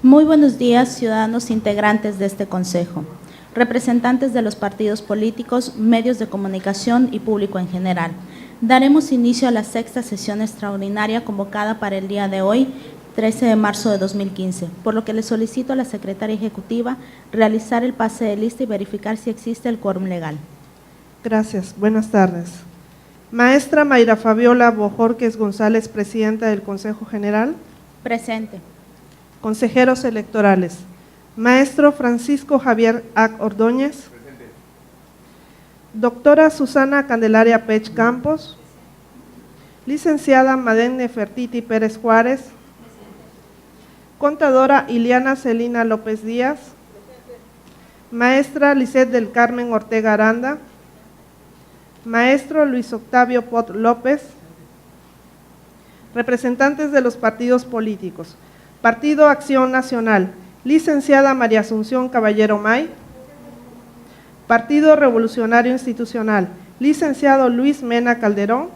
Muy buenos días, ciudadanos integrantes de este Consejo, representantes de los partidos políticos, medios de comunicación y público en general. Daremos inicio a la sexta sesión extraordinaria convocada para el día de hoy, 13 de marzo de 2015, por lo que le solicito a la Secretaria Ejecutiva realizar el pase de lista y verificar si existe el quórum legal. Gracias. Buenas tardes. Maestra Mayra Fabiola Bojorquez González, Presidenta del Consejo General. Presente. Consejeros electorales. Maestro Francisco Javier Ac. Ordóñez. Presente. Doctora Susana Candelaria Pech Campos. Licenciada Madén Nefertiti Pérez Juárez. Contadora Iliana Celina López Díaz. Maestra Lisset del Carmen Ortega Aranda. Maestro Luis Octavio Pot López. Representantes de los partidos políticos. Partido Acción Nacional, licenciada María Asunción Caballero May. Partido Revolucionario Institucional, licenciado Luis Mena Calderón.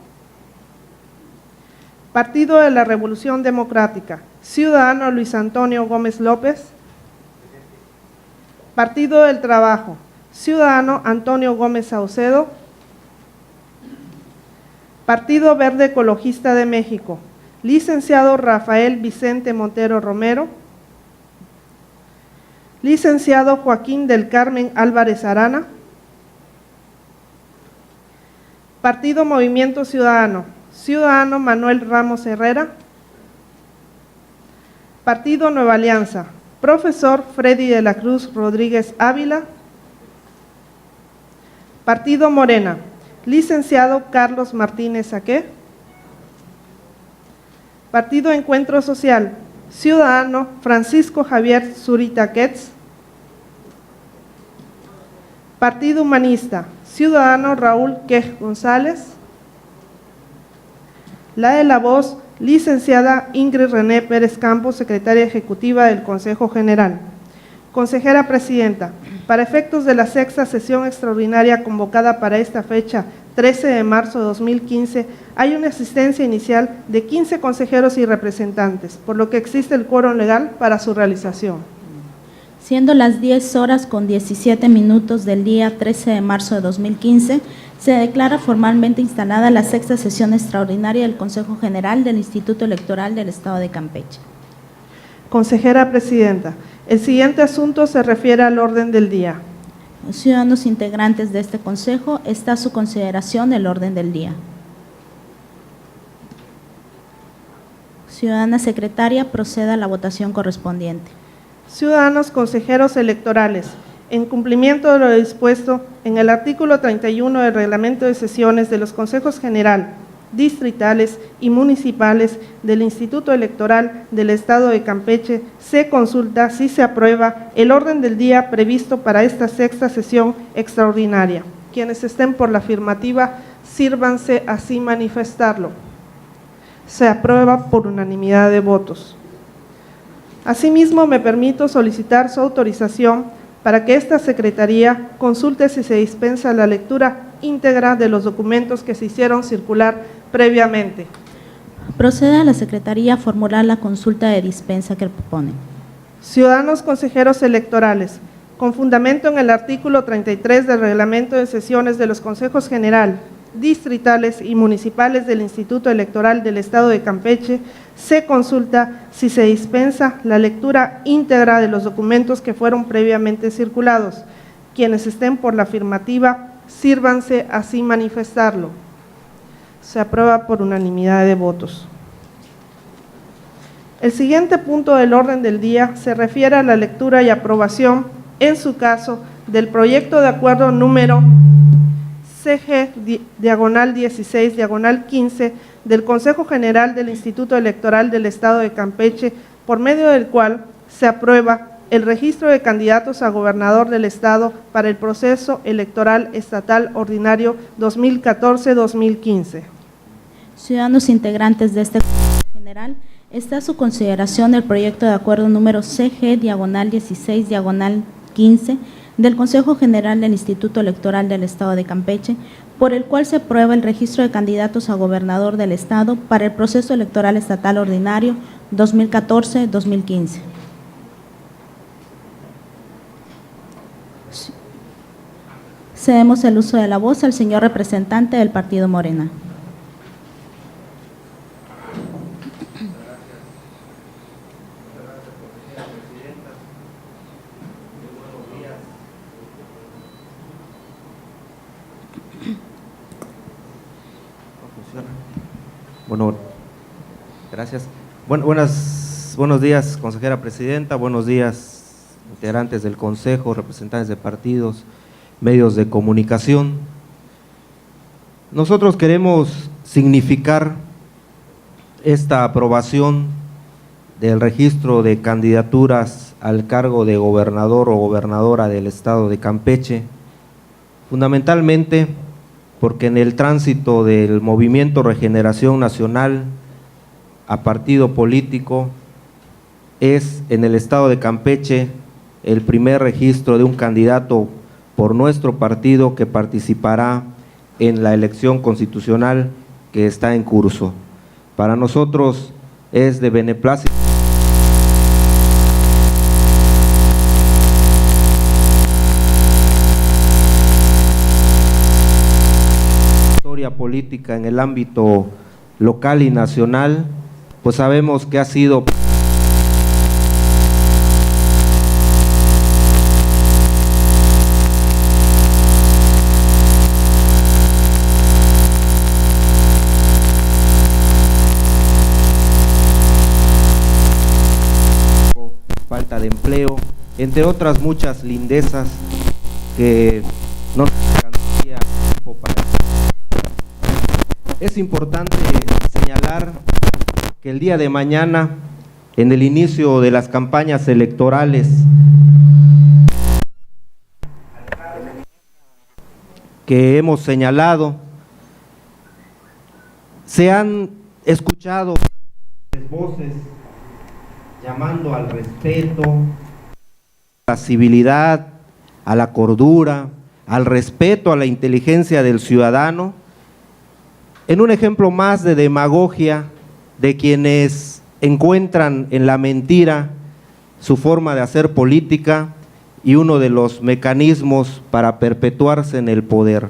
Partido de la Revolución Democrática, ciudadano Luis Antonio Gómez López. Partido del Trabajo, ciudadano Antonio Gómez Saucedo. Partido Verde Ecologista de México, licenciado Rafael Vicente Montero Romero. Licenciado Joaquín del Carmen Álvarez Arana. Partido Movimiento Ciudadano, ciudadano Manuel Ramos Herrera. Partido Nueva Alianza, profesor Freddy de la Cruz Rodríguez Ávila. Partido Morena, licenciado Carlos Martínez Aque. Partido Encuentro Social, ciudadano Francisco Javier Zurita Quetz. Partido Humanista, ciudadano Raúl Quej González. La de la Voz, licenciada Ingrid René Pérez Campos, Secretaria Ejecutiva del Consejo General. Consejera Presidenta, para efectos de la sexta sesión extraordinaria convocada para esta fecha, 13 de marzo de 2015, hay una asistencia inicial de 15 consejeros y representantes, por lo que existe el quórum legal para su realización. Siendo las 10:17 del día 13 de marzo de 2015, se declara formalmente instalada la sexta sesión extraordinaria del Consejo General del Instituto Electoral del Estado de Campeche. Consejera Presidenta, el siguiente asunto se refiere al orden del día. Ciudadanos integrantes de este Consejo, está a su consideración el orden del día. Ciudadana Secretaria, proceda a la votación correspondiente. Ciudadanos consejeros electorales, en cumplimiento de lo dispuesto en el artículo 31 del Reglamento de Sesiones de los Consejos General, distritales y municipales del Instituto Electoral del Estado de Campeche, se consulta si se aprueba el orden del día previsto para esta sexta sesión extraordinaria. Quienes estén por la afirmativa, sírvanse así manifestarlo. Se aprueba por unanimidad de votos. Asimismo, me permito solicitar su autorización para que esta Secretaría consulte si se dispensa la lectura íntegra de los documentos que se hicieron circular previamente. Procede a la Secretaría a formular la consulta de dispensa que propone. Ciudadanos consejeros electorales, con fundamento en el artículo 33 del Reglamento de Sesiones de los Consejos General, distritales y municipales del Instituto Electoral del Estado de Campeche, se consulta si se dispensa la lectura íntegra de los documentos que fueron previamente circulados. Quienes estén por la afirmativa, sírvanse así manifestarlo. Se aprueba por unanimidad de votos. El siguiente punto del orden del día se refiere a la lectura y aprobación, en su caso, del proyecto de acuerdo número CG-16-15 del Consejo General del Instituto Electoral del Estado de Campeche, por medio del cual se aprueba el registro de candidatos a gobernador del Estado para el proceso electoral estatal ordinario 2014-2015. Ciudadanos integrantes de este Consejo General, está a su consideración el proyecto de acuerdo número CG-16-15 del Consejo General del Instituto Electoral del Estado de Campeche, por el cual se aprueba el registro de candidatos a gobernador del Estado para el proceso electoral estatal ordinario 2014-2015. Cedemos el uso de la voz al señor representante del partido Morena. Bueno, gracias. Buenos días, consejera presidenta, buenos días, integrantes del consejo, representantes de partidos, medios de comunicación. Nosotros queremos significar esta aprobación del registro de candidaturas al cargo de gobernador o gobernadora del estado de Campeche, fundamentalmente porque en el tránsito del Movimiento Regeneración Nacional a partido político es en el estado de Campeche el primer registro de un candidato por nuestro partido que participará en la elección constitucional que está en curso. Para nosotros es de beneplácito política en el ámbito local y nacional, pues sabemos que ha sido falta de empleo, entre otras muchas lindezas que no nos alcanzaría tiempo para. Es importante señalar que el día de mañana, en el inicio de las campañas electorales que hemos señalado, se han escuchado voces llamando al respeto, a la civilidad, a la cordura, al respeto a la inteligencia del ciudadano, en un ejemplo más de demagogia de quienes encuentran en la mentira su forma de hacer política y uno de los mecanismos para perpetuarse en el poder.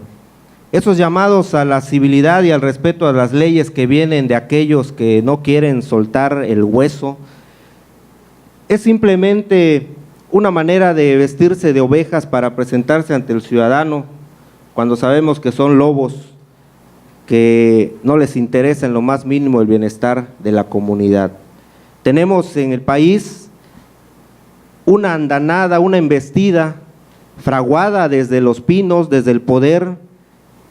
Esos llamados a la civilidad y al respeto a las leyes que vienen de aquellos que no quieren soltar el hueso, es simplemente una manera de vestirse de ovejas para presentarse ante el ciudadano, cuando sabemos que son lobos que no les interesa en lo más mínimo el bienestar de la comunidad. Tenemos en el país una andanada, una embestida fraguada desde Los Pinos, desde el poder,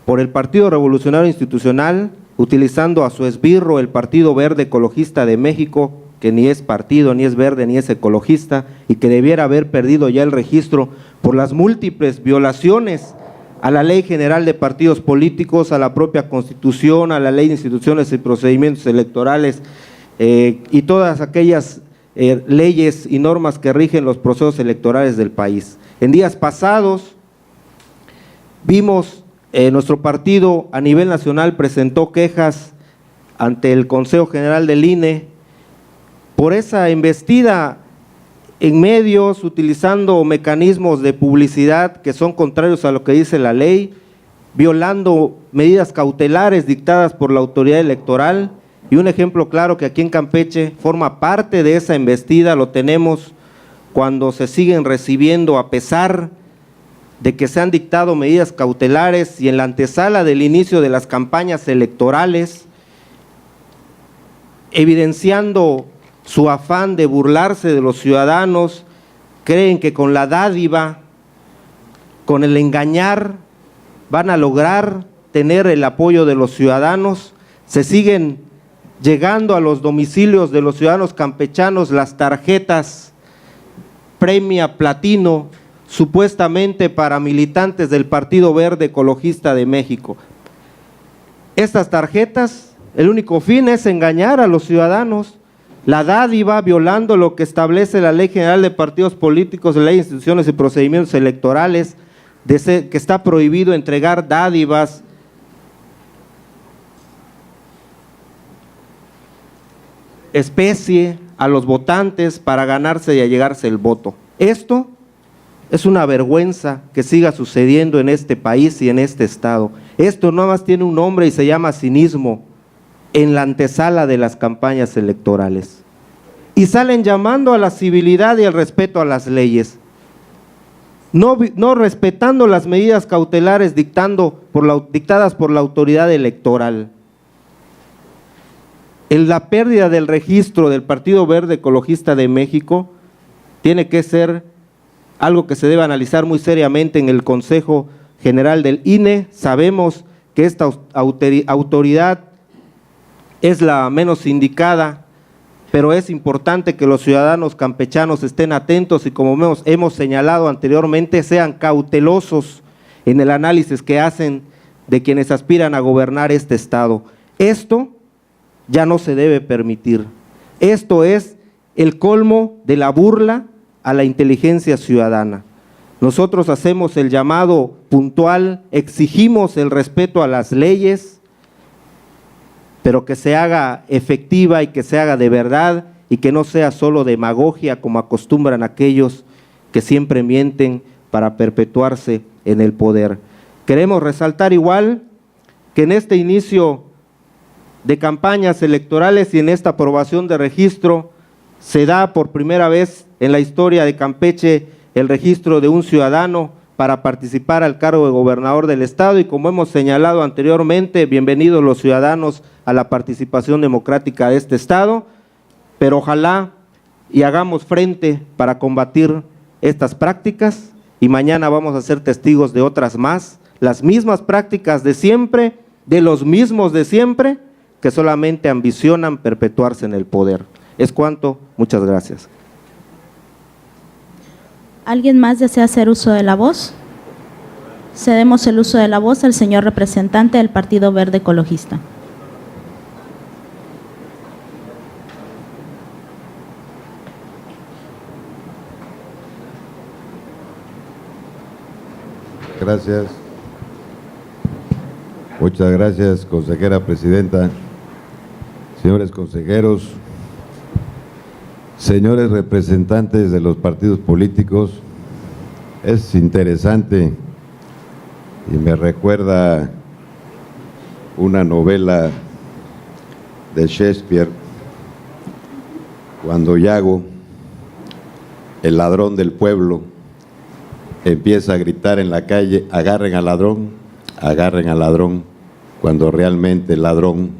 por el Partido Revolucionario Institucional, utilizando a su esbirro el Partido Verde Ecologista de México, que ni es partido, ni es verde, ni es ecologista, y que debiera haber perdido ya el registro por las múltiples violaciones a la Ley General de Partidos Políticos, a la propia Constitución, a la Ley de Instituciones y Procedimientos Electorales y todas aquellas leyes y normas que rigen los procesos electorales del país. En días pasados vimos nuestro partido a nivel nacional presentó quejas ante el Consejo General del INE por esa embestida en medios, utilizando mecanismos de publicidad que son contrarios a lo que dice la ley, violando medidas cautelares dictadas por la autoridad electoral, y un ejemplo claro que aquí en Campeche forma parte de esa embestida lo tenemos cuando se siguen recibiendo, a pesar de que se han dictado medidas cautelares y en la antesala del inicio de las campañas electorales, evidenciando su afán de burlarse de los ciudadanos, creen que con la dádiva, con el engañar, van a lograr tener el apoyo de los ciudadanos. Se siguen llegando a los domicilios de los ciudadanos campechanos las tarjetas Premia Platino, supuestamente para militantes del Partido Verde Ecologista de México. Estas tarjetas, el único fin es engañar a los ciudadanos. La dádiva, violando lo que establece la Ley General de Partidos Políticos, la Ley de Instituciones y Procedimientos Electorales, que está prohibido entregar dádivas, especie a los votantes para ganarse y allegarse el voto. Esto Es una vergüenza que siga sucediendo en este país y en este estado. Esto nada más tiene un nombre y se llama cinismo en la antesala de las campañas electorales. Y salen llamando a la civilidad y al respeto a las leyes, no respetando las medidas cautelares dictadas por la autoridad electoral. En la pérdida del registro del Partido Verde Ecologista de México tiene que ser algo que se debe analizar muy seriamente en el Consejo General del INE. Sabemos que esta autoridad es la menos indicada, pero es importante que los ciudadanos campechanos estén atentos y, como hemos señalado anteriormente, sean cautelosos en el análisis que hacen de quienes aspiran a gobernar este estado. Esto ya no se debe permitir. Esto es el colmo de la burla a la inteligencia ciudadana. Nosotros hacemos el llamado puntual, exigimos el respeto a las leyes, pero que se haga efectiva y que se haga de verdad y que no sea solo demagogia como acostumbran aquellos que siempre mienten para perpetuarse en el poder. Queremos resaltar igual que en este inicio de campañas electorales y en esta aprobación de registro se da por primera vez en la historia de Campeche el registro de un ciudadano para participar al cargo de gobernador del estado, y como hemos señalado anteriormente, bienvenidos los ciudadanos a la participación democrática de este estado, pero ojalá y hagamos frente para combatir estas prácticas, y mañana vamos a ser testigos de otras más, las mismas prácticas de siempre, de los mismos de siempre, que solamente ambicionan perpetuarse en el poder. Es cuanto, muchas gracias. ¿Alguien más desea hacer uso de la voz? Cedemos el uso de la voz al señor representante del Partido Verde Ecologista. Gracias. Muchas gracias, consejera presidenta, señores consejeros, señores representantes de los partidos políticos. Es interesante y me recuerda una novela de Shakespeare, cuando Iago, el ladrón del pueblo, empieza a gritar en la calle: agarren al ladrón, cuando realmente el ladrón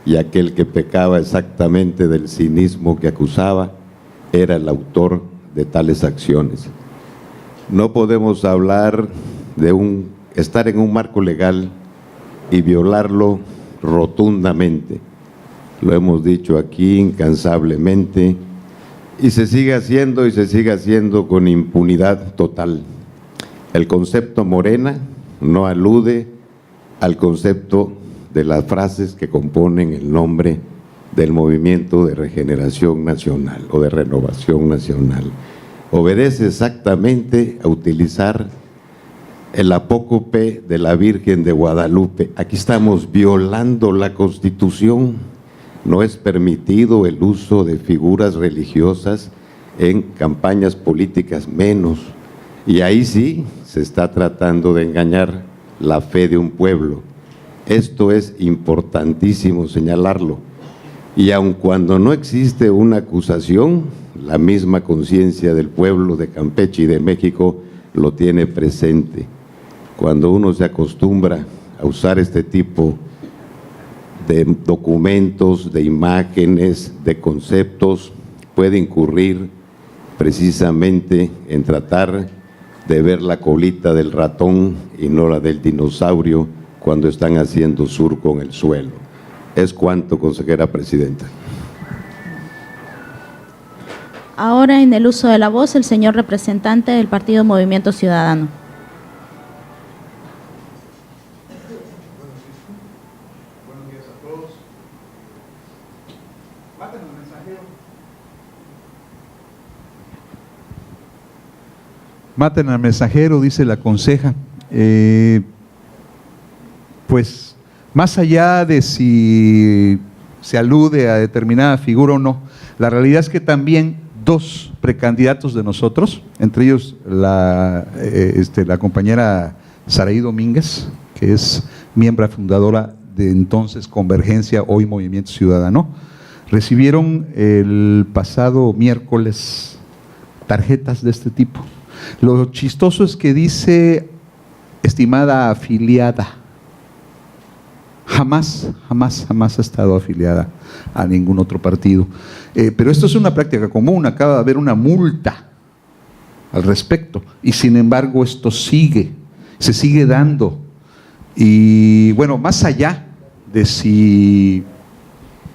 y aquel que pecaba exactamente del cinismo que acusaba era el autor de tales acciones. No podemos hablar de estar en un marco legal y violarlo rotundamente. Lo hemos dicho aquí incansablemente y se sigue haciendo con impunidad total. El concepto Morena no alude al concepto de las frases que componen el nombre del Movimiento de Regeneración Nacional o de Renovación Nacional. Obedece exactamente a utilizar el apócope de la Virgen de Guadalupe. Aquí estamos violando la Constitución. No es permitido el uso de figuras religiosas en campañas políticas, menos. Y ahí sí se está tratando de engañar la fe de un pueblo. Esto es importantísimo señalarlo. Y aun cuando no existe una acusación, la misma conciencia del pueblo de Campeche y de México lo tiene presente. Cuando uno se acostumbra a usar este tipo de documentos, de imágenes, de conceptos, puede incurrir precisamente en tratar de ver la colita del ratón y no la del dinosaurio cuando están haciendo surco en el suelo. Es cuanto, consejera presidenta. Ahora, en el uso de la voz, el señor representante del Partido Movimiento Ciudadano. Buenos días a todos. Maten al mensajero. Maten al mensajero, dice la conceja. Pues más allá de si se alude a determinada figura o no, la realidad es que también 2 precandidatos de nosotros, entre ellos la compañera Saraí Domínguez, que es miembro fundadora de entonces Convergencia, hoy Movimiento Ciudadano, recibieron el pasado miércoles tarjetas de este tipo. Lo chistoso es que dice estimada afiliada. Jamás ha estado afiliada a ningún otro partido. Pero esto es una práctica común, acaba de haber una multa al respecto, y sin embargo esto se sigue dando. Y bueno, más allá de si,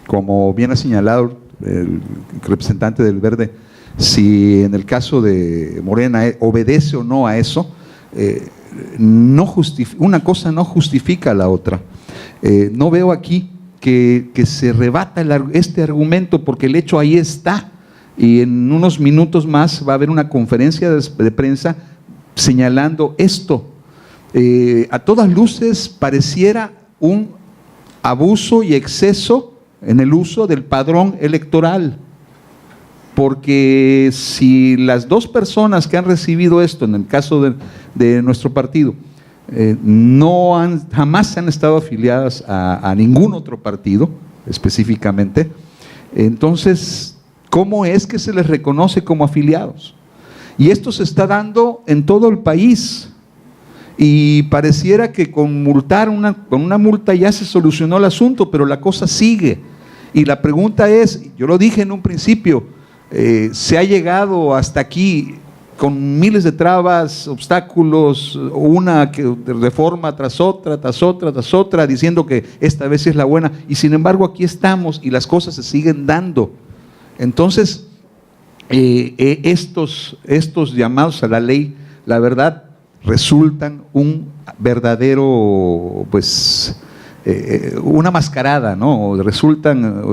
como bien ha señalado el representante del Verde, si en el caso de Morena obedece o no a eso, una cosa no justifica a la otra. No veo aquí que se rebata este argumento, porque el hecho ahí está, y en unos minutos más va a haber una conferencia de prensa señalando esto. A todas luces pareciera un abuso y exceso en el uso del padrón electoral, porque si las 2 personas que han recibido esto, en el caso de nuestro partido, jamás han estado afiliadas a ningún otro partido específicamente, entonces, ¿cómo es que se les reconoce como afiliados? Y esto se está dando en todo el país, y pareciera que con una multa ya se solucionó el asunto, pero la cosa sigue. Y la pregunta es, yo lo dije en un principio, se ha llegado hasta aquí con miles de trabas, obstáculos, una reforma tras otra, diciendo que esta vez es la buena, y sin embargo aquí estamos y las cosas se siguen dando. Entonces, estos llamados a la ley, la verdad, resultan un verdadero, una mascarada, ¿no? Resultan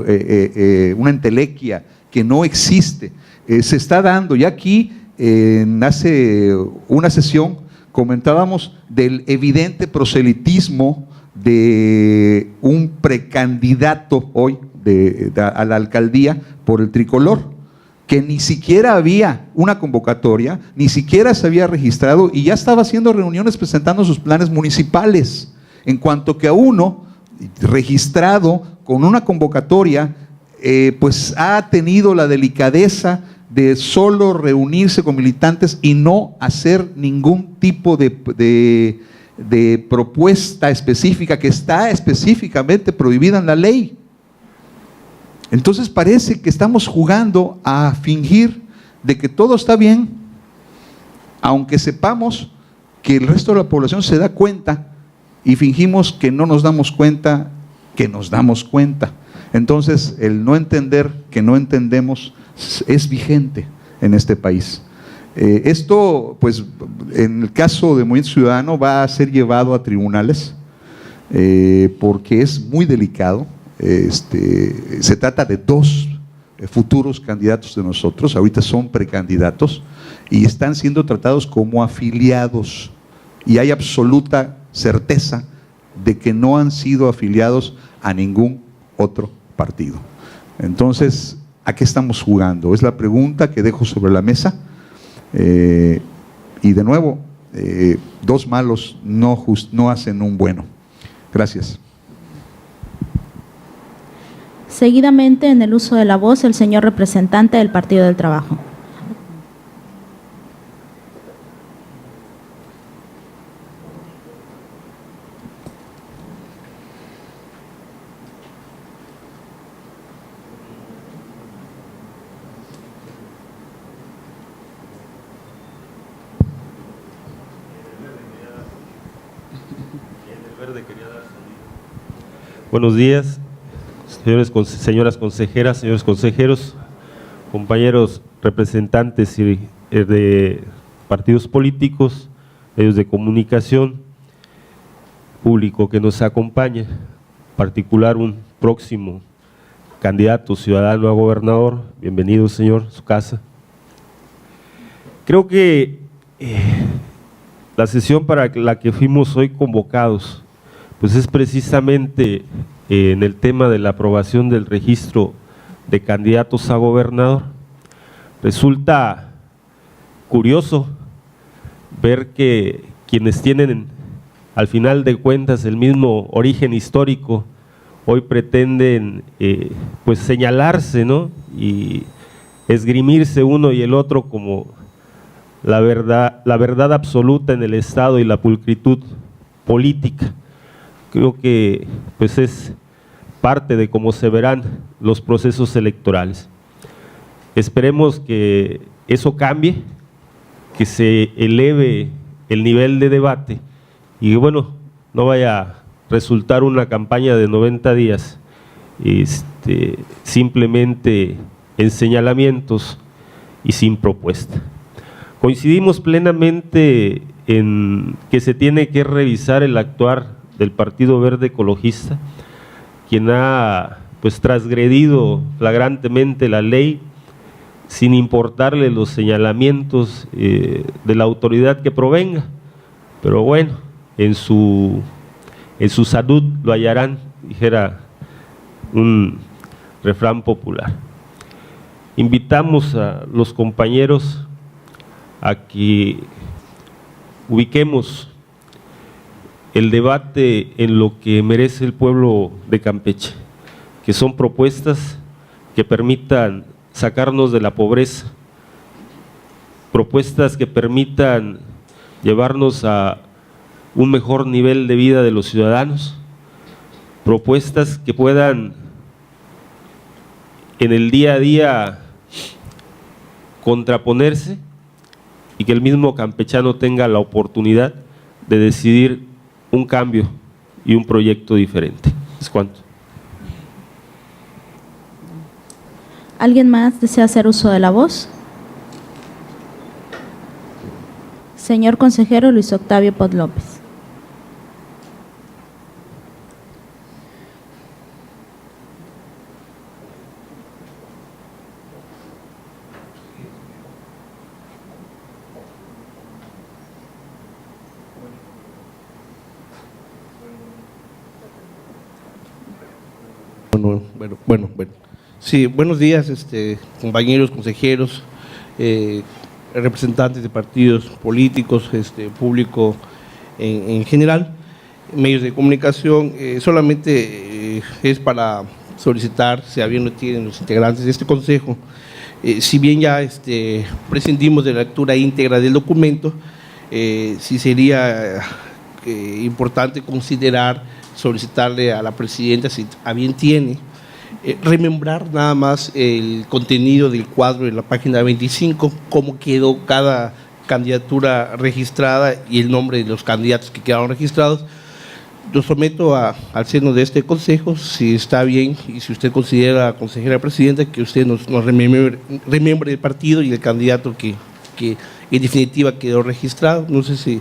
una entelequia que no existe. Se está dando, y aquí hace una sesión comentábamos del evidente proselitismo de un precandidato hoy a la alcaldía por el tricolor, que ni siquiera había una convocatoria, ni siquiera se había registrado, y ya estaba haciendo reuniones presentando sus planes municipales, en cuanto que a uno registrado con una convocatoria, pues ha tenido la delicadeza de solo reunirse con militantes y no hacer ningún tipo de propuesta específica que está específicamente prohibida en la ley. Entonces parece que estamos jugando a fingir de que todo está bien, aunque sepamos que el resto de la población se da cuenta, y fingimos que no nos damos cuenta que nos damos cuenta. Entonces el no entender que no entendemos es vigente en este país. Esto, pues, en el caso de Movimiento Ciudadano va a ser llevado a tribunales, porque es muy delicado. Se trata de 2 futuros candidatos de nosotros, ahorita son precandidatos, y están siendo tratados como afiliados, y hay absoluta certeza de que no han sido afiliados a ningún otro partido. Entonces, ¿a qué estamos jugando? Es la pregunta que dejo sobre la mesa. Y de nuevo, 2 malos no hacen un bueno. Gracias. Seguidamente, en el uso de la voz, el señor representante del Partido del Trabajo. Buenos días, señoras consejeras, señores consejeros, compañeros representantes de partidos políticos, medios de comunicación, público que nos acompaña, en particular un próximo candidato ciudadano a gobernador. Bienvenido, señor, a su casa. Creo que la sesión para la que fuimos hoy convocados, pues es precisamente en el tema de la aprobación del registro de candidatos a gobernador, Resulta curioso ver que quienes tienen al final de cuentas el mismo origen histórico hoy pretenden pues señalarse, ¿no? Y esgrimirse uno y el otro como la verdad absoluta en el Estado y la pulcritud política. Creo que pues es parte de cómo se verán los procesos electorales. Esperemos que eso cambie, que se eleve el nivel de debate y que, bueno, no vaya a resultar una campaña de 90 días simplemente en señalamientos y sin propuesta. Coincidimos plenamente en que se tiene que revisar el actuar del Partido Verde Ecologista, quien ha pues transgredido flagrantemente la ley sin importarle los señalamientos de la autoridad que provenga. Pero bueno, en su salud lo hallarán, dijera un refrán popular. Invitamos a los compañeros a que ubiquemos el debate en lo que merece el pueblo de Campeche, que son propuestas que permitan sacarnos de la pobreza, propuestas que permitan llevarnos a un mejor nivel de vida de los ciudadanos, propuestas que puedan en el día a día contraponerse y que el mismo campechano tenga la oportunidad de decidir un cambio y un proyecto diferente. ¿Es cuánto? ¿Alguien más desea hacer uso de la voz? Señor consejero Luis Octavio Pott López. Bueno. Sí, buenos días, compañeros, consejeros, representantes de partidos políticos, público en general, medios de comunicación. Solamente es para solicitar, si a bien lo tienen los integrantes de este consejo, si bien ya prescindimos de la lectura íntegra del documento, sí sería importante considerar, solicitarle a la presidenta, si a bien tiene, remembrar nada más el contenido del cuadro en la página 25, cómo quedó cada candidatura registrada y el nombre de los candidatos que quedaron registrados. Lo someto al seno de este consejo, si está bien y si usted considera, consejera presidenta, que usted nos remembre el partido y el candidato que en definitiva quedó registrado. No sé si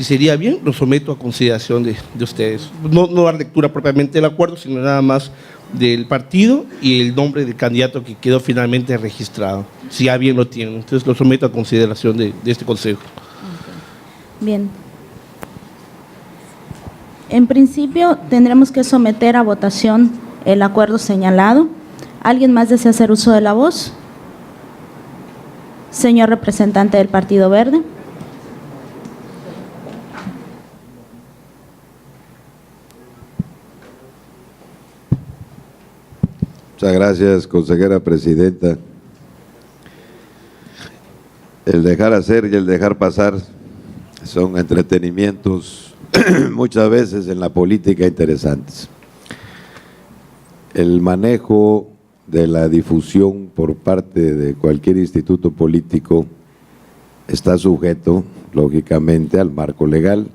sería bien, lo someto a consideración de ustedes. No dar lectura propiamente del acuerdo, sino nada más del partido y el nombre del candidato que quedó finalmente registrado, si ya bien lo tienen. Entonces lo someto a consideración de este consejo. Bien. En principio tendremos que someter a votación el acuerdo señalado. ¿Alguien más desea hacer uso de la voz? Señor representante del Partido Verde. Muchas gracias, consejera presidenta. El dejar hacer y el dejar pasar son entretenimientos muchas veces en la política interesantes. El manejo de la difusión por parte de cualquier instituto político está sujeto, lógicamente, al marco legal,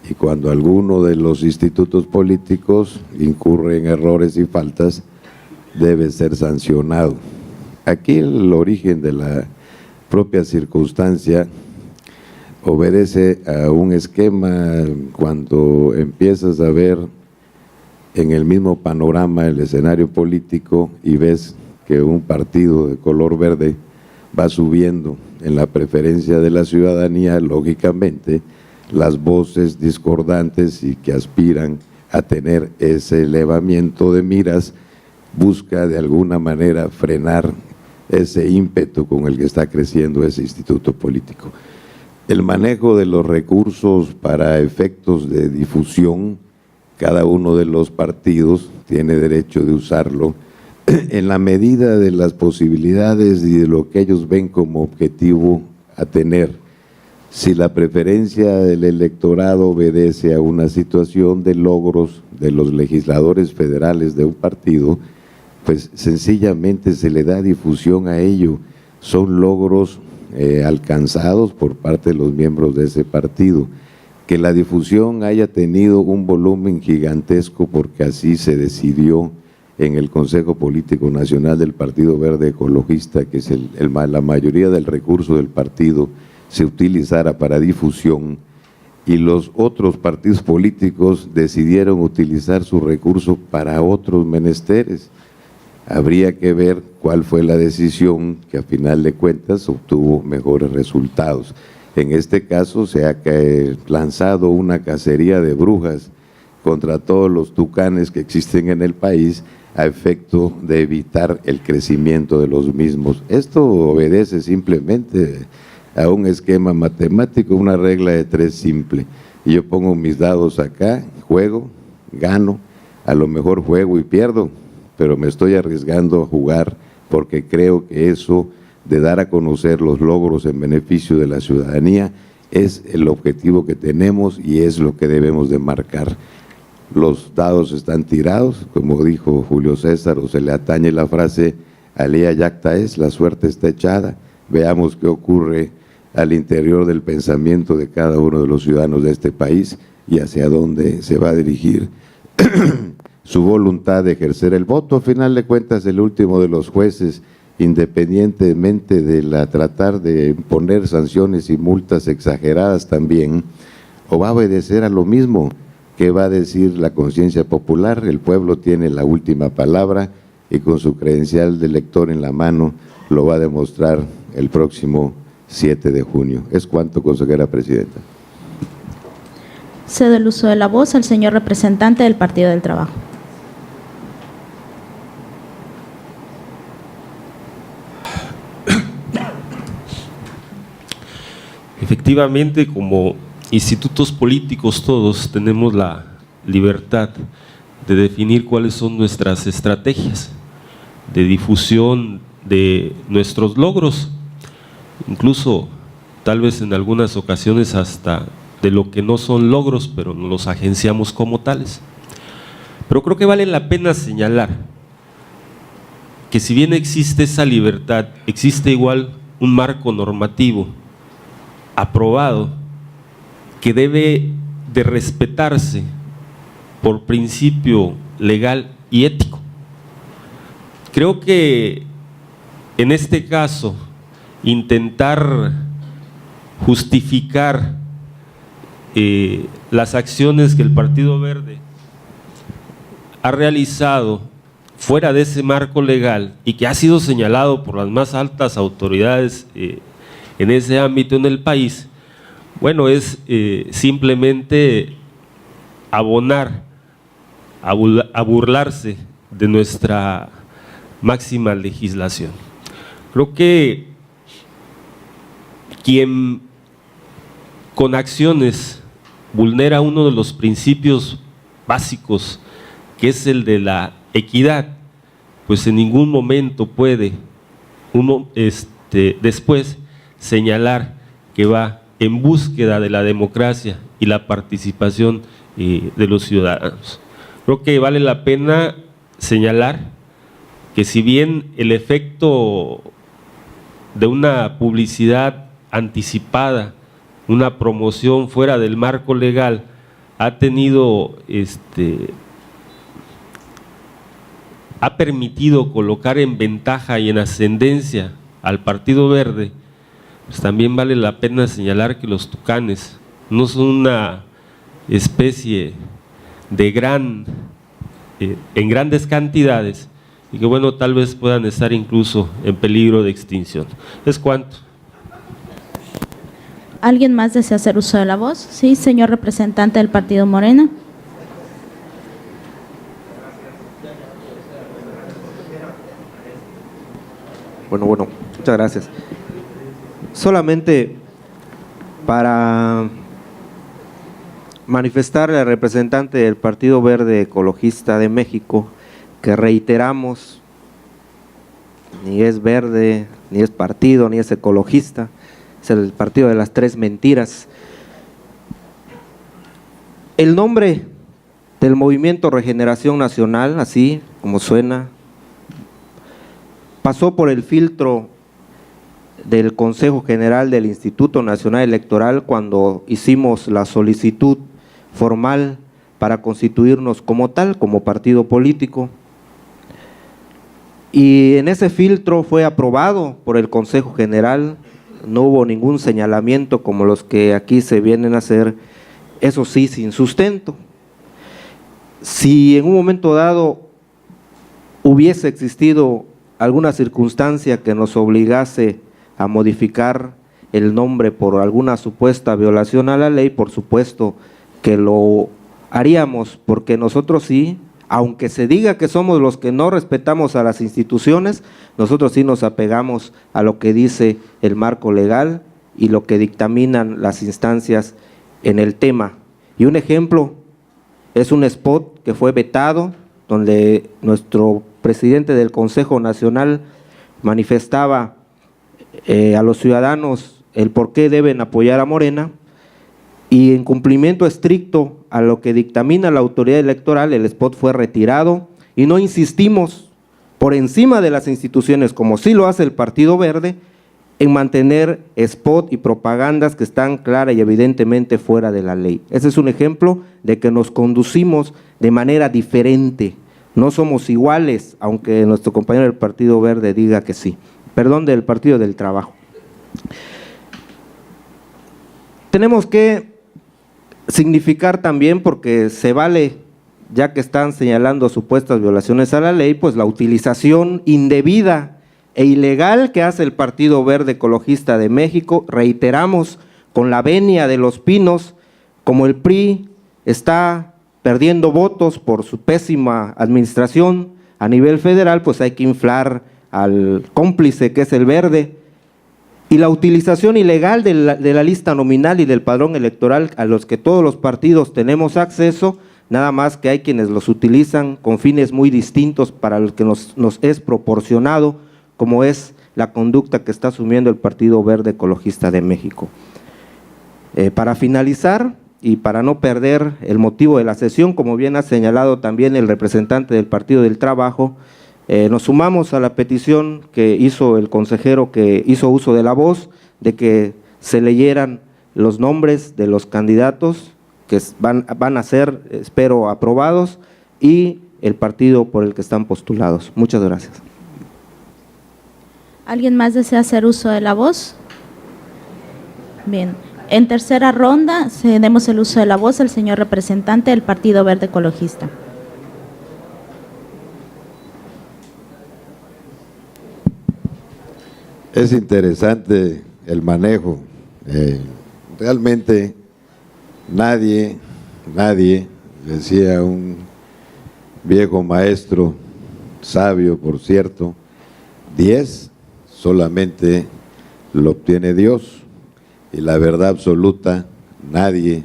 y cuando alguno de los institutos políticos incurre en errores y faltas, debe ser sancionado. Aquí el origen de la propia circunstancia obedece a un esquema. Cuando empiezas a ver en el mismo panorama el escenario político y ves que un partido de color verde va subiendo en la preferencia de la ciudadanía, lógicamente las voces discordantes y que aspiran a tener ese elevamiento de miras busca de alguna manera frenar ese ímpetu con el que está creciendo ese instituto político. El manejo de los recursos para efectos de difusión, cada uno de los partidos tiene derecho de usarlo en la medida de las posibilidades y de lo que ellos ven como objetivo a tener. Si la preferencia del electorado obedece a una situación de logros de los legisladores federales de un partido, pues sencillamente se le da difusión a ello. Son logros alcanzados por parte de los miembros de ese partido. Que la difusión haya tenido un volumen gigantesco porque así se decidió en el Consejo Político Nacional del Partido Verde Ecologista, que es la mayoría del recurso del partido se utilizara para difusión, y los otros partidos políticos decidieron utilizar su recurso para otros menesteres. Habría que ver cuál fue la decisión que a final de cuentas obtuvo mejores resultados. En este caso se ha lanzado una cacería de brujas contra todos los tucanes que existen en el país a efecto de evitar el crecimiento de los mismos. Esto obedece simplemente a un esquema matemático, una regla de 3 simple. Y yo pongo mis dados acá, juego, gano, a lo mejor juego y pierdo, pero me estoy arriesgando a jugar porque creo que eso de dar a conocer los logros en beneficio de la ciudadanía es el objetivo que tenemos y es lo que debemos de marcar. Los dados están tirados, como dijo Julio César, o se le atañe la frase, alea yacta es, la suerte está echada. Veamos qué ocurre al interior del pensamiento de cada uno de los ciudadanos de este país y hacia dónde se va a dirigir su voluntad de ejercer el voto. A final de cuentas, el último de los jueces, independientemente de tratar de imponer sanciones y multas exageradas también, o va a obedecer a lo mismo que va a decir la conciencia popular. El pueblo tiene la última palabra y con su credencial de elector en la mano lo va a demostrar el próximo 7 de junio. Es cuanto, consejera presidenta. Cedo el uso de la voz al señor representante del Partido del Trabajo. Efectivamente, como institutos políticos todos tenemos la libertad de definir cuáles son nuestras estrategias de difusión de nuestros logros, incluso tal vez en algunas ocasiones hasta de lo que no son logros, pero no los agenciamos como tales. Pero creo que vale la pena señalar que si bien existe esa libertad, existe igual un marco normativo aprobado que debe de respetarse por principio legal y ético. Creo que en este caso intentar justificar las acciones que el Partido Verde ha realizado fuera de ese marco legal y que ha sido señalado por las más altas autoridades en ese ámbito en el país, bueno, es simplemente abonar a burlarse de nuestra máxima legislación. Creo que quien con acciones vulnera uno de los principios básicos, que es el de la equidad, pues en ningún momento puede uno después señalar que va en búsqueda de la democracia y la participación de los ciudadanos. Creo que vale la pena señalar que si bien el efecto de una publicidad anticipada, una promoción fuera del marco legal, ha tenido, ha permitido colocar en ventaja y en ascendencia al Partido Verde, pues también vale la pena señalar que los tucanes no son una especie de en grandes cantidades y que bueno, tal vez puedan estar incluso en peligro de extinción. ¿Es cuánto? ¿Alguien más desea hacer uso de la voz? Sí, señor representante del Partido Morena. Bueno, muchas gracias. Solamente para manifestarle al representante del Partido Verde Ecologista de México que reiteramos, ni es verde, ni es partido, ni es ecologista, es el partido de las tres mentiras. El nombre del Movimiento Regeneración Nacional, así como suena, pasó por el filtro del Consejo General del Instituto Nacional Electoral cuando hicimos la solicitud formal para constituirnos como tal, como partido político. Y en ese filtro fue aprobado por el Consejo General, no hubo ningún señalamiento como los que aquí se vienen a hacer, eso sí, sin sustento. Si en un momento dado hubiese existido alguna circunstancia que nos obligase a modificar el nombre por alguna supuesta violación a la ley, por supuesto que lo haríamos, porque nosotros sí, aunque se diga que somos los que no respetamos a las instituciones, nosotros sí nos apegamos a lo que dice el marco legal y lo que dictaminan las instancias en el tema. Y un ejemplo es un spot que fue vetado, donde nuestro presidente del Consejo Nacional manifestaba a los ciudadanos el por qué deben apoyar a Morena, y en cumplimiento estricto a lo que dictamina la autoridad electoral, el spot fue retirado y no insistimos por encima de las instituciones, como sí lo hace el Partido Verde, en mantener spot y propagandas que están clara y evidentemente fuera de la ley. Ese es un ejemplo de que nos conducimos de manera diferente, no somos iguales, aunque nuestro compañero del Partido Verde diga que sí, perdón, del Partido del Trabajo. Tenemos que significar también, porque se vale, ya que están señalando supuestas violaciones a la ley, pues la utilización indebida e ilegal que hace el Partido Verde Ecologista de México. Reiteramos, con la venia de Los Pinos, como el PRI está perdiendo votos por su pésima administración a nivel federal, pues hay que inflar al cómplice que es el Verde. Y la utilización ilegal de la lista nominal y del padrón electoral a los que todos los partidos tenemos acceso, nada más que hay quienes los utilizan con fines muy distintos para los que nos es proporcionado, como es la conducta que está asumiendo el Partido Verde Ecologista de México. Para finalizar y para no perder el motivo de la sesión, como bien ha señalado también el representante del Partido del Trabajo, nos sumamos a la petición que hizo el consejero que hizo uso de la voz, de que se leyeran los nombres de los candidatos que van a ser, espero, aprobados, y el partido por el que están postulados. Muchas gracias. ¿Alguien más desea hacer uso de la voz? Bien. En tercera ronda, cedemos el uso de la voz al señor representante del Partido Verde Ecologista. Es interesante el manejo. Realmente nadie, decía un viejo maestro, sabio por cierto, 10 solamente lo obtiene Dios, y la verdad absoluta nadie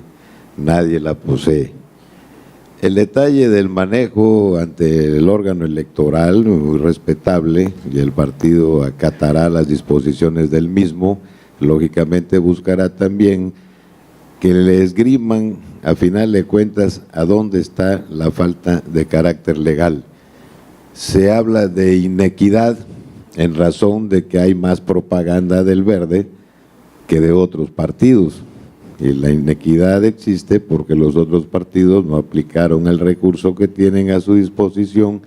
la posee. El detalle del manejo ante el órgano electoral, muy respetable, y el partido acatará las disposiciones del mismo, lógicamente buscará también que le esgriman, a final de cuentas, a dónde está la falta de carácter legal. Se habla de inequidad en razón de que hay más propaganda del Verde que de otros partidos. Y la inequidad existe porque los otros partidos no aplicaron el recurso que tienen a su disposición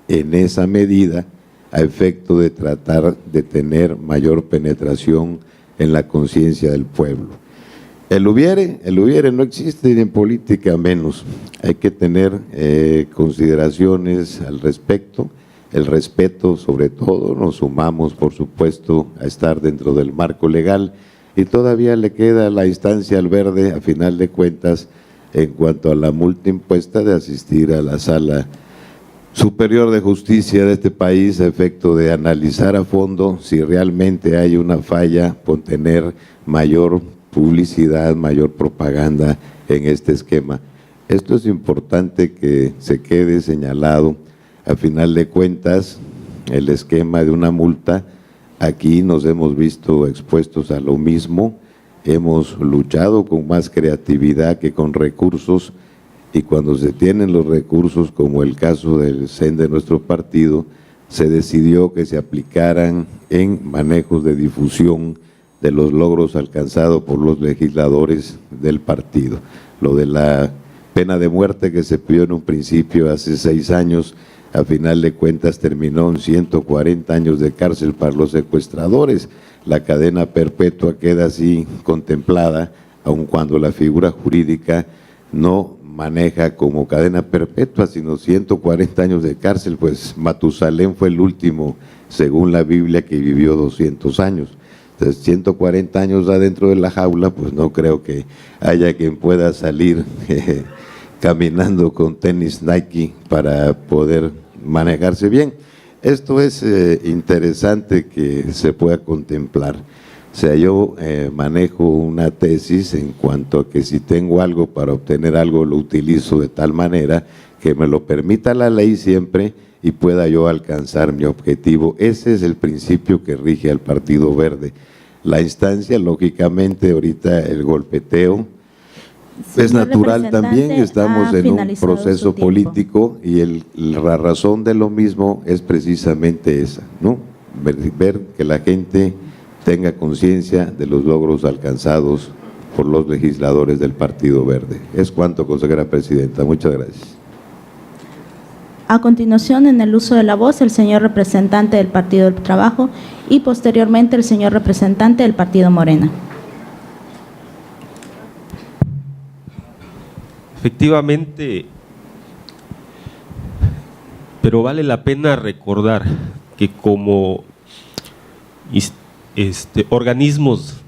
en esa medida a efecto de tratar de tener mayor penetración en la conciencia del pueblo. El hubiere no existe, ni en política menos. Hay que tener consideraciones al respecto, el respeto sobre todo. Nos sumamos, por supuesto, a estar dentro del marco legal, y todavía le queda la instancia al Verde, a final de cuentas, en cuanto a la multa impuesta de asistir a la sala Superior de Justicia de este país a efecto de analizar a fondo si realmente hay una falla por tener mayor publicidad, mayor propaganda en este esquema. Esto es importante que se quede señalado. A final de cuentas, el esquema de una multa, aquí nos hemos visto expuestos a lo mismo, hemos luchado con más creatividad que con recursos, y cuando se tienen los recursos, como el caso del CEN de nuestro partido, se decidió que se aplicaran en manejos de difusión de los logros alcanzados por los legisladores del partido. Lo de la pena de muerte que se pidió en un principio hace 6 años, a final de cuentas terminó en 140 años de cárcel para los secuestradores. La cadena perpetua queda así contemplada, aun cuando la figura jurídica no maneja como cadena perpetua, sino 140 años de cárcel, pues Matusalén fue el último, según la Biblia, que vivió 200 años. Entonces, 140 años adentro de la jaula, pues no creo que haya quien pueda salir caminando con tenis Nike para poder manejarse bien. Esto es interesante que se pueda contemplar. O sea, yo manejo una tesis en cuanto a que si tengo algo para obtener algo, lo utilizo de tal manera que me lo permita la ley siempre y pueda yo alcanzar mi objetivo. Ese es el principio que rige al Partido Verde. La instancia, lógicamente, ahorita el golpeteo es natural también, estamos en un proceso político y la razón de lo mismo es precisamente esa, ¿no? Ver que la gente tenga conciencia de los logros alcanzados por los legisladores del Partido Verde. Es cuanto, consejera presidenta. Muchas gracias. A continuación, en el uso de la voz, el señor representante del Partido del Trabajo y posteriormente el señor representante del Partido Morena. Efectivamente, pero vale la pena recordar que como organismos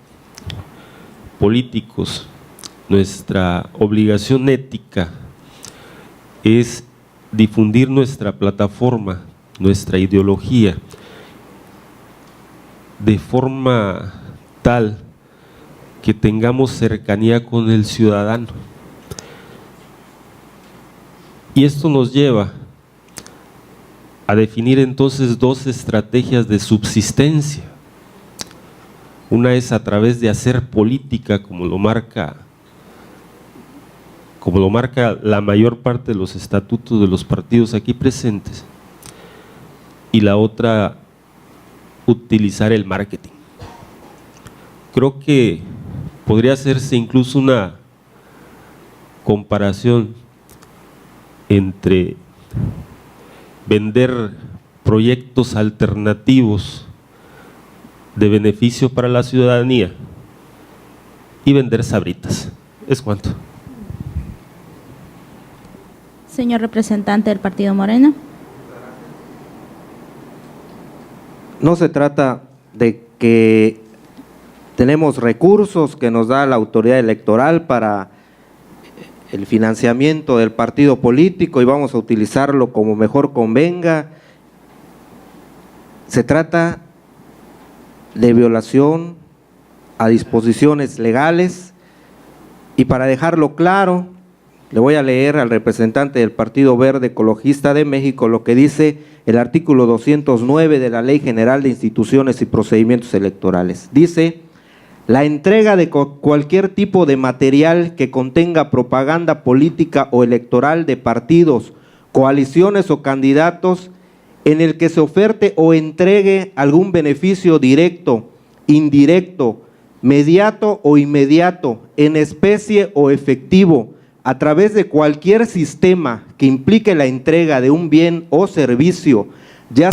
políticos, nuestra obligación ética es difundir nuestra plataforma, nuestra ideología, de forma tal que tengamos cercanía con el ciudadano. Y esto nos lleva a definir entonces 2 estrategias de subsistencia. Una es a través de hacer política, como lo marca la mayor parte de los estatutos de los partidos aquí presentes, y la otra, utilizar el marketing. Creo que podría hacerse incluso una comparación entre vender proyectos alternativos de beneficio para la ciudadanía y vender sabritas. ¿Es cuánto? Señor representante del Partido Morena. No se trata de que tenemos recursos que nos da la autoridad electoral para el financiamiento del partido político y vamos a utilizarlo como mejor convenga. Se trata de violación a disposiciones legales, y para dejarlo claro, le voy a leer al representante del Partido Verde Ecologista de México lo que dice el artículo 209 de la Ley General de Instituciones y Procedimientos Electorales. Dice: la entrega de cualquier tipo de material que contenga propaganda política o electoral de partidos, coaliciones o candidatos en el que se oferte o entregue algún beneficio directo, indirecto, mediato o inmediato, en especie o efectivo, a través de cualquier sistema que implique la entrega de un bien o servicio, ya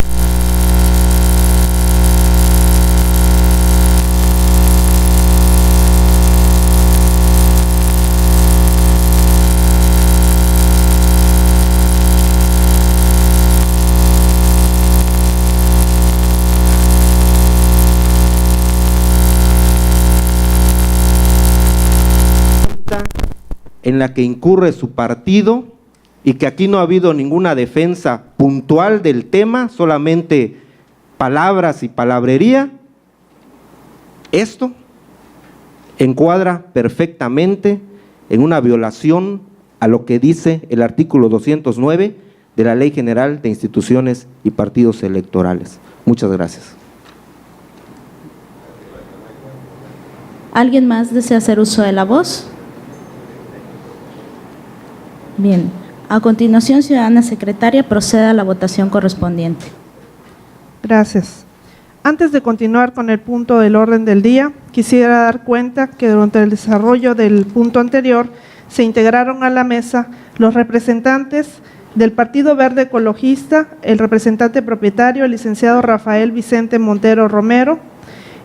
en la que incurre su partido y que aquí no ha habido ninguna defensa puntual del tema, solamente palabras y palabrería, esto encuadra perfectamente en una violación a lo que dice el artículo 209 de la Ley General de Instituciones y Partidos Electorales. Muchas gracias. ¿Alguien más desea hacer uso de la voz? Bien. A continuación, ciudadana secretaria, procede a la votación correspondiente. Gracias. Antes de continuar con el punto del orden del día, quisiera dar cuenta que durante el desarrollo del punto anterior se integraron a la mesa los representantes del Partido Verde Ecologista, el representante propietario, el licenciado Rafael Vicente Montero Romero,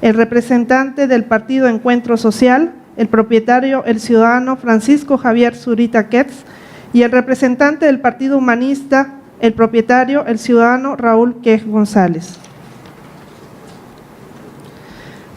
el representante del Partido Encuentro Social, el propietario, el ciudadano Francisco Javier Zurita Ketz, y el representante del Partido Humanista, el propietario, el ciudadano Raúl Quej González.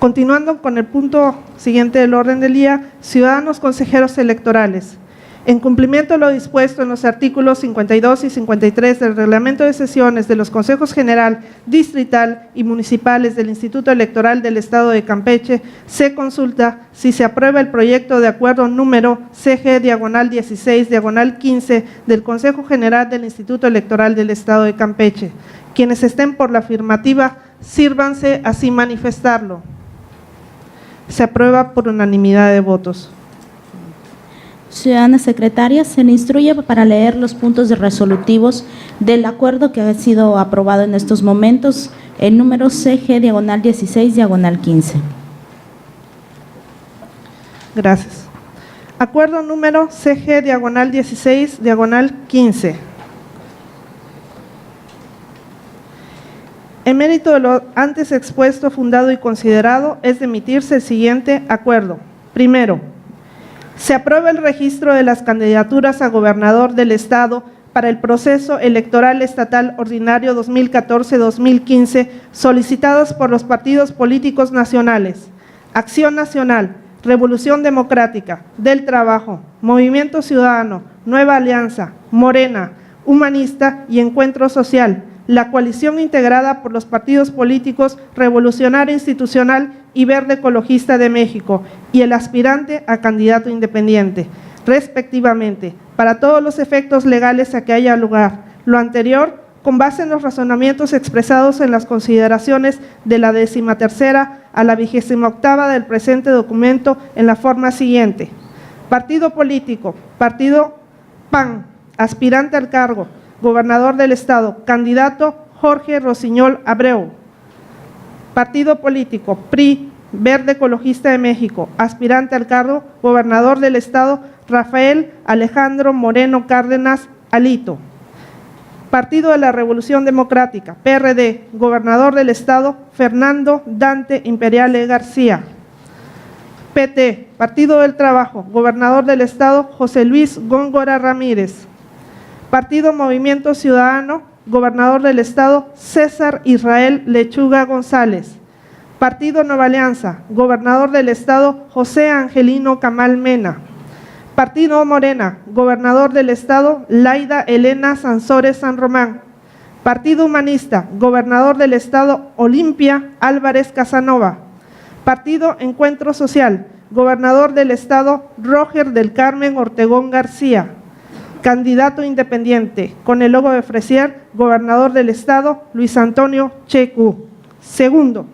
Continuando con el punto siguiente del orden del día, ciudadanos consejeros electorales. En cumplimiento de lo dispuesto en los artículos 52 y 53 del Reglamento de Sesiones de los Consejos General, Distrital y Municipales del Instituto Electoral del Estado de Campeche, se consulta si se aprueba el proyecto de acuerdo número CG-16-15 del Consejo General del Instituto Electoral del Estado de Campeche. Quienes estén por la afirmativa, sírvanse así manifestarlo. Se aprueba por unanimidad de votos. Ciudadana secretaria, se le instruye para leer los puntos de resolutivos del acuerdo que ha sido aprobado en estos momentos, el número CG-16-15. Gracias. Acuerdo número CG-16-15. En mérito de lo antes expuesto, fundado y considerado, es de emitirse el siguiente acuerdo. Primero, se aprueba el registro de las candidaturas a gobernador del Estado para el proceso electoral estatal ordinario 2014-2015 solicitadas por los partidos políticos nacionales: Acción Nacional, Revolución Democrática, Del Trabajo, Movimiento Ciudadano, Nueva Alianza, Morena, Humanista y Encuentro Social, la coalición integrada por los partidos políticos Revolucionario Institucional y Verde Ecologista de México y el aspirante a candidato independiente, respectivamente, para todos los efectos legales a que haya lugar. Lo anterior, con base en los razonamientos expresados en las consideraciones de la 13ª a la 28ª del presente documento en la forma siguiente: partido político, partido PAN, aspirante al cargo, gobernador del Estado, candidato Jorge Rosiñol Abreu. Partido político, PRI, Verde Ecologista de México, aspirante al cargo, gobernador del Estado, Rafael Alejandro Moreno Cárdenas Alito. Partido de la Revolución Democrática, PRD, gobernador del Estado, Fernando Dante Imperiale García. PT, Partido del Trabajo, gobernador del Estado, José Luis Góngora Ramírez. Partido Movimiento Ciudadano, gobernador del Estado, César Israel Lechuga González. Partido Nueva Alianza, gobernador del Estado, José Angelino Camal Mena. Partido Morena, gobernador del Estado, Laida Elena Sansores San Román. Partido Humanista, gobernador del Estado, Olimpia Álvarez Casanova. Partido Encuentro Social, gobernador del Estado, Roger del Carmen Ortegón García. Candidato independiente, con el logo de Fresier, gobernador del Estado, Luis Antonio Checu. Segundo,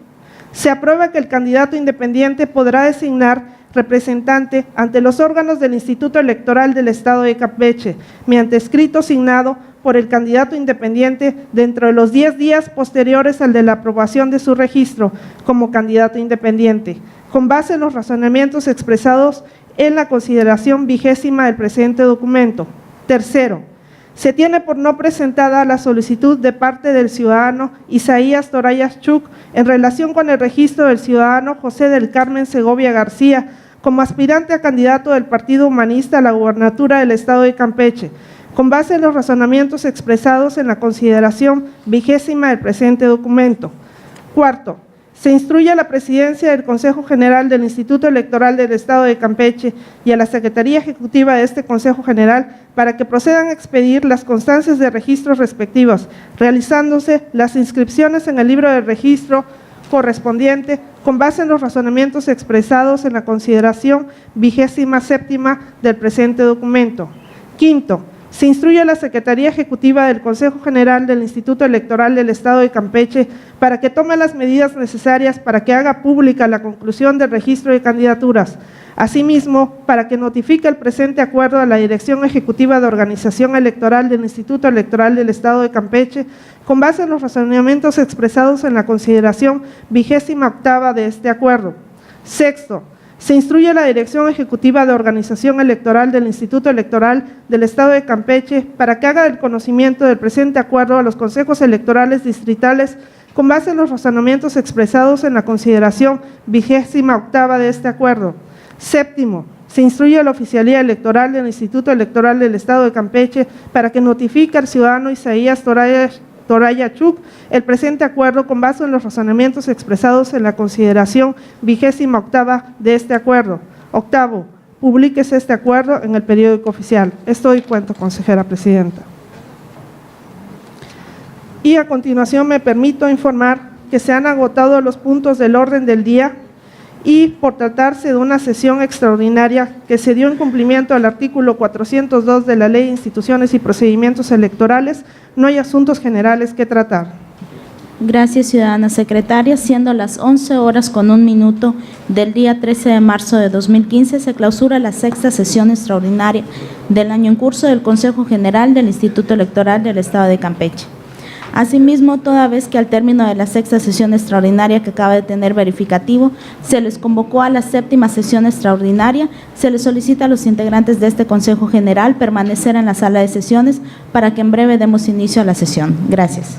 se aprueba que el candidato independiente podrá designar representante ante los órganos del Instituto Electoral del Estado de Campeche, mediante escrito signado por el candidato independiente dentro de los 10 días posteriores al de la aprobación de su registro como candidato independiente, con base en los razonamientos expresados en la consideración 20ª del presente documento. Tercero, se tiene por no presentada la solicitud de parte del ciudadano Isaías Torayas Chuc en relación con el registro del ciudadano José del Carmen Segovia García como aspirante a candidato del Partido Humanista a la gobernatura del Estado de Campeche, con base en los razonamientos expresados en la consideración 20ª del presente documento. Cuarto, Se instruye a la Presidencia del Consejo General del Instituto Electoral del Estado de Campeche y a la Secretaría Ejecutiva de este Consejo General para que procedan a expedir las constancias de registros respectivos, realizándose las inscripciones en el libro de registro correspondiente con base en los razonamientos expresados en la consideración 27ª del presente documento. Quinto, se instruye a la Secretaría Ejecutiva del Consejo General del Instituto Electoral del Estado de Campeche para que tome las medidas necesarias para que haga pública la conclusión del registro de candidaturas. Asimismo, para que notifique el presente acuerdo a la Dirección Ejecutiva de Organización Electoral del Instituto Electoral del Estado de Campeche con base en los razonamientos expresados en la consideración 28ª de este acuerdo. Sexto, se instruye a la Dirección Ejecutiva de Organización Electoral del Instituto Electoral del Estado de Campeche para que haga el conocimiento del presente acuerdo a los consejos electorales distritales con base en los razonamientos expresados en la consideración 28ª de este acuerdo. Séptimo, se instruye a la Oficialía Electoral del Instituto Electoral del Estado de Campeche para que notifique al ciudadano Isaías Toraya Chuk el presente acuerdo con base en los razonamientos expresados en la consideración 28ª de este acuerdo. Octavo, publíquese este acuerdo en el periódico oficial. Esto doy cuenta, consejera presidenta. Y a continuación me permito informar que se han agotado los puntos del orden del día y por tratarse de una sesión extraordinaria que se dio en cumplimiento al artículo 402 de la Ley de Instituciones y Procedimientos Electorales, no hay asuntos generales que tratar. Gracias, ciudadana secretaria. Siendo las 11:01 del día 13 de marzo de 2015, se clausura la sexta sesión extraordinaria del año en curso del Consejo General del Instituto Electoral del Estado de Campeche. Asimismo, toda vez que al término de la sexta sesión extraordinaria que acaba de tener verificativo, se les convocó a la séptima sesión extraordinaria, se les solicita a los integrantes de este Consejo General permanecer en la sala de sesiones para que en breve demos inicio a la sesión. Gracias.